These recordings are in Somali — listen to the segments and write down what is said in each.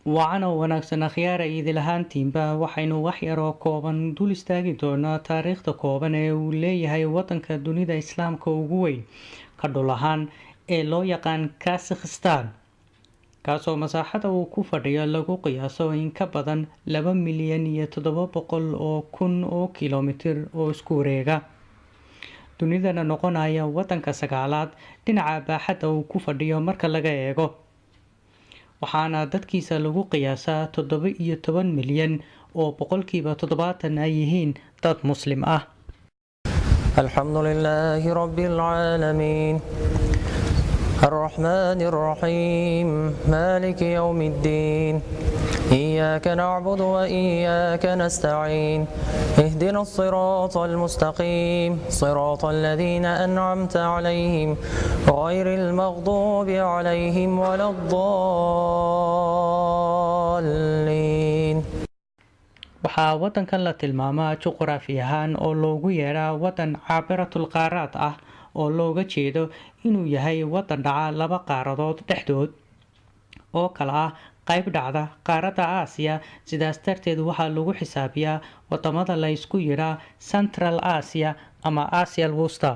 Wacan oo wanaagsan akhyaara idil ahaantiinba waxaynu wax yar oo kooban dul istaagi doonaa taariikhda kooban ee uu leeyahay wadanka dunida islaamka ugu weyn ka dhul ahaan ee loo yaqaan Kazakhstan, kaasoo masaaxada uu ku fadhiyo lagu qiyaaso in ka badan 2,700,000 oo kiiloomitir oo isku wareega, dunidana noqonaya wadanka sagaalaad dhinaca baaxadda uu ku fadhiyo marka laga eego, waxaana dadkiisa lagu qiyaasaa 17 milyan oo boqolkiiba 70 ay yihiin dad muslim ah. Alxamdulillaahi rabbil caalamiin الرحمن الرحيم مالك يوم الدين إياك نعبد وإياك نستعين اهدنا الصراط المستقيم صراط الذين أنعمت عليهم غير المغضوب عليهم ولا الضالين. waxaa wadankan la tilmaamaa juqraafi ahaan oo loogu yeedhaa wadan caabiratul qaaraad ah, oo looga jeedo inuu yahay wadan dhaca laba qaaradood dhexdood oo kala ah qayb dhacda qaaradda Aasiya. sidaas darteed waxaa lagu xisaabiyaa wadamada la isku yidhaa Central Asia ama Asia Wusta,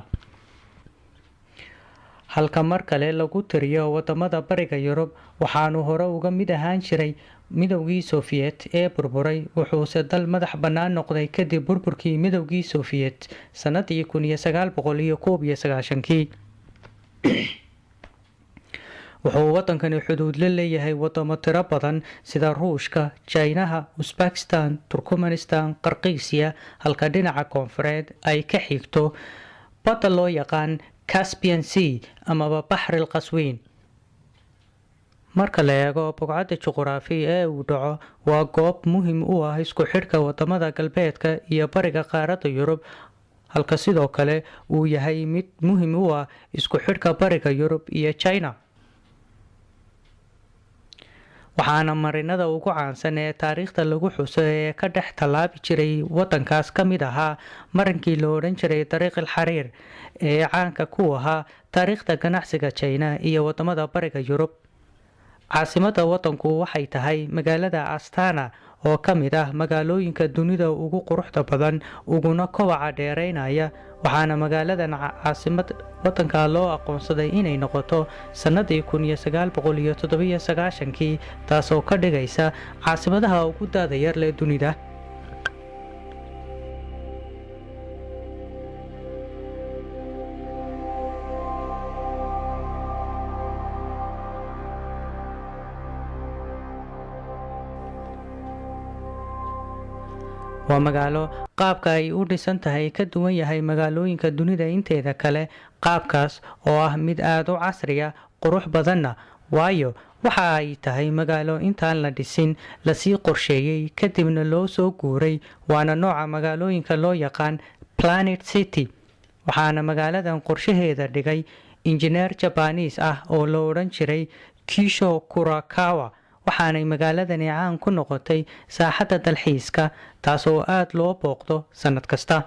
halka mar kale lagu tiriyo wadamada bariga Yurub. waxaanu hore uga mid ahaan jiray midowgii Soviet ee burburay, wuxuuse dal madax bannaan noqday kadib burburkii midowgii Soviet sanadii 1991. wuxuu wadankani xuduud la leeyahay wadamo tiro badan sida Ruushka, Chinaha, Uzbekistan, Turkmenistan, Qarqiisiya, halka dhinaca koonfureed ay ka xigto badda loo yaqaan Caspian Sea amaba Baxril Qaswiin. marka la eego bogcadda juqraafi ee uu dhaco, waa goob muhiim u ah isku xidhka wadamada galbeedka iyo bariga qaaradda Yurub, halka sidoo kale uu yahay mid muhiim u ah isku xidhka bariga Yurub iyo China. waxaana marinada ugu caansan ee taariikhda lagu xuso ee ka dhex tallaabi jiray wadankaas ka mid ahaa marinkii la odhan jiray dariiqil xariir ee caanka ku ahaa taariikhda ganacsiga China iyo wadamada bariga Yurub. caasimada wadanku waxay tahay magaalada Astana, oo ka mid ah magaalooyinka dunida ugu quruxda badan uguna kobaca dheereynaya, waxaana magaaladan caasimad wadanka loo aqoonsaday inay noqoto sanadii 1997, taasoo ka dhigaysa caasimadaha ugu daada yar leh dunida. waa magaalo qaabka ay u dhisan tahay ka duwan yahay magaalooyinka dunida inteeda kale, qaabkaas oo ah mid aad u casriya, qurux badanna, waayo waxa ay tahay magaalo intaan la dhisin lasii qorsheeyey kadibna loo soo guuray, waana nooca magaalooyinka loo yaqaan Planet City. waxaana magaaladan qorshaheeda dhigay injineer Japanese ah oo la odhan jiray Kisho Kurakawa, waxaanay magaaladani caan ku noqotay saaxadda dalxiiska, taasoo aad loo booqdo sanad kasta.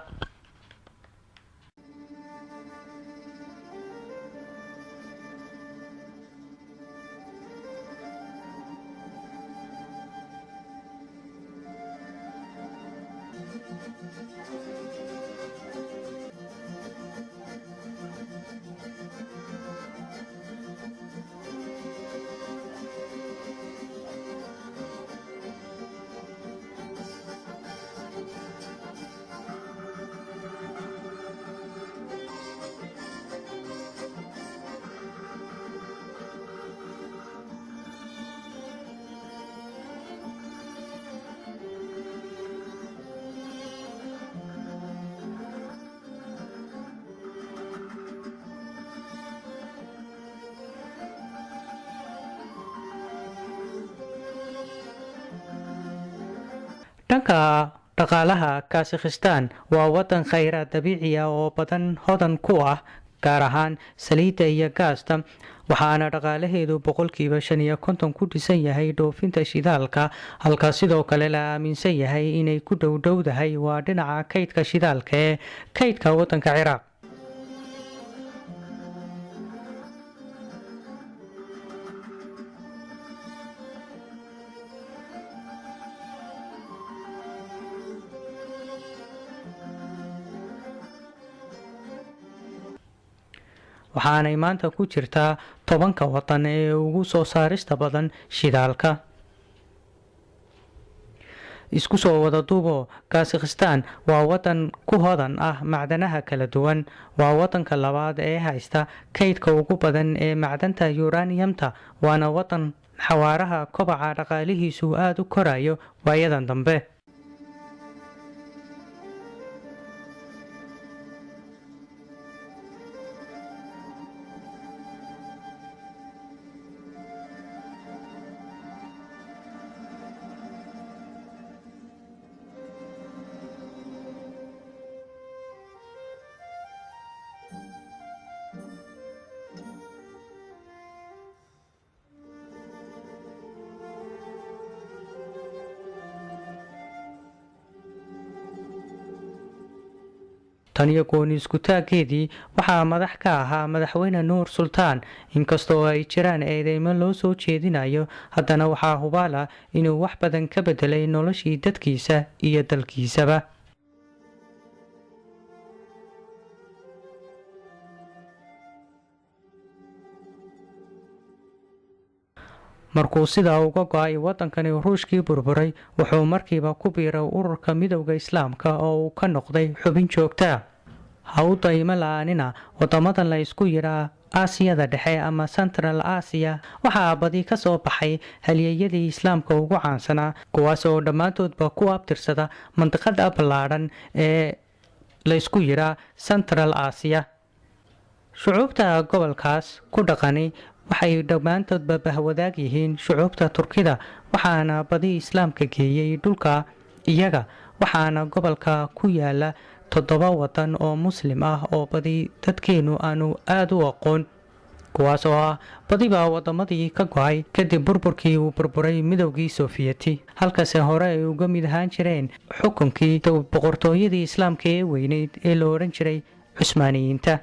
dhanka dhaqaalaha, Kazakhstan waa wadan kheyraad dabiici ah oo badan hodan ku ah, gaar ahaan saliidda iyo gaasta, waxaana dhaqaalaheedu boqolkiiba 55 ku dhisan yahay dhoofinta shidaalka, halka sidoo kale la aaminsan yahay inay ku dhowdahay waa dhinaca kaydka shidaalka ee kaydka wadanka Ciraaq. waxaanay maanta ku jirtaa 10 wadan ee ugu soo saarista badan shidaalka. isku soo wada duubo, Kazakhstan waa wadan ku hodan ah macdanaha kala duwan. Waa wadanka labaad ee haysta kaydka ugu badan ee macdanta uraniumta, waana wadan xawaaraha kobaca dhaqaalihiisu aad u korayo waayadan dambe. taniyo gooni isku taageedii waxaa madax ka ahaa madaxweyne Nuur Sultaan. inkastoo ay jiraan eedeymo loo soo jeedinayo, haddana waxaa hubaala inuu wax badan ka bedelay noloshii dadkiisa iyo dalkiisaba. markuu sidaa uga go'ay wadankani Ruushkii burburay, wuxuu markiiba ku biiray ururka midowga Islaamka oo uu ka noqday xubin joogta. ha u daymo la'aanina wadamadan la isku yidhaa Aasiyada Dhexe ama Central Asia waxaa badi ka soo baxay halyeeyadii Islaamka ugu caansanaa, kuwaas oo dhammaantoodba ku abtirsada mandiqada ballaadhan ee la isku yidhaa Central Asia. shucuubta gobolkaas ku dhaqani waxay dhammaantoodba bahwadaag yihiin shucuubta Turkida, waxaana badi Islaamka geeyay dhulka iyaga. waxaana gobolka ku yaala 7 wadan oo muslim ah oo badi dadkeenu aanu aad u aqoon, kuwaas oo ah badiba wadamadii ka go'ay kadib burburkii uu burburay midowgii Sofiyeeti, halkaas hore ay uga mid ahaan jireen xukunkii boqortooyadii Islaamka ee weyneyd ee la oran jiray Cusmaaniyiinta.